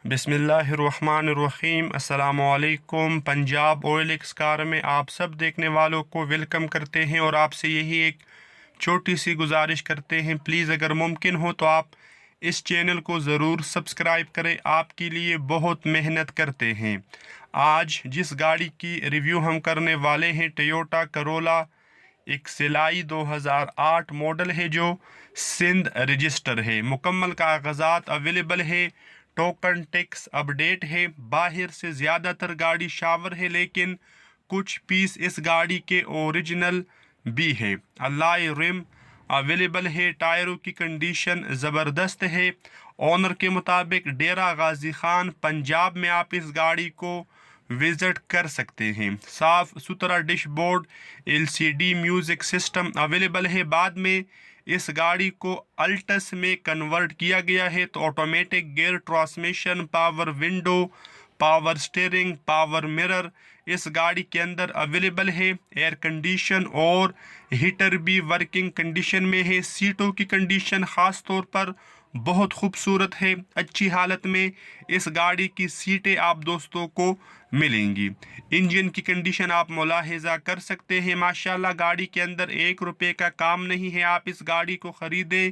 बिस्मिल्लाहिर्रहमानिर्रहीम। अस्सलाम वालेकुम। पंजाब OLX कार में आप सब देखने वालों को वेलकम करते हैं और आपसे यही एक छोटी सी गुजारिश करते हैं, प्लीज़ अगर मुमकिन हो तो आप इस चैनल को ज़रूर सब्सक्राइब करें, आपके लिए बहुत मेहनत करते हैं। आज जिस गाड़ी की रिव्यू हम करने वाले हैं, टोयोटा करोला एक सिलाई 2008 मॉडल है जो सिंध रजिस्टर है। मुकम्मल कागजात अवेलेबल है, टोकन टैक्स अपडेट है। बाहर से ज़्यादातर गाड़ी शावर है, लेकिन कुछ पीस इस गाड़ी के ओरिजिनल भी है। अलाई रिम अवेलेबल है। टायरों की कंडीशन ज़बरदस्त है। ऑनर के मुताबिक डेरा गाजी खान पंजाब में आप इस गाड़ी को विज़िट कर सकते हैं। साफ़ सुथरा dashboard, LCD music system available है। बाद में इस गाड़ी को अल्टस में कन्वर्ट किया गया है, तो automatic gear transmission, power window, power steering, power mirror इस गाड़ी के अंदर अवेलेबल है। एयर कंडीशन और हीटर भी वर्किंग कंडीशन में है। सीटों की कंडीशन ख़ास तौर पर बहुत खूबसूरत है, अच्छी हालत में इस गाड़ी की सीटें आप दोस्तों को मिलेंगी। इंजन की कंडीशन आप मुलाहिजा कर सकते हैं, माशाल्लाह गाड़ी के अंदर 1 रुपये का काम नहीं है। आप इस गाड़ी को ख़रीदें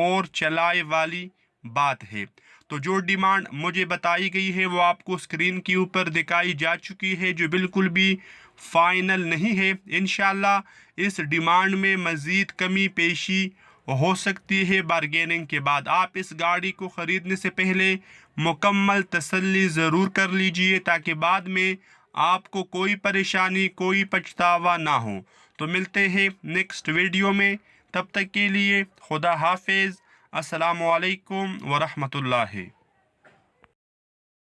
और चलाए वाली बात है। तो जो डिमांड मुझे बताई गई है वो आपको स्क्रीन के ऊपर दिखाई जा चुकी है, जो बिल्कुल भी फाइनल नहीं है। इंशाल्लाह इस डिमांड में मज़ीद कमी पेशी हो सकती है बारगेनिंग के बाद। आप इस गाड़ी को ख़रीदने से पहले मुकम्मल तसल्ली ज़रूर कर लीजिए, ताकि बाद में आपको कोई परेशानी, कोई पछतावा ना हो। तो मिलते हैं नेक्स्ट वीडियो में, तब तक के लिए खुदा हाफिज़। अस्सलामु अलैकुम वरहमतुल्लाहि।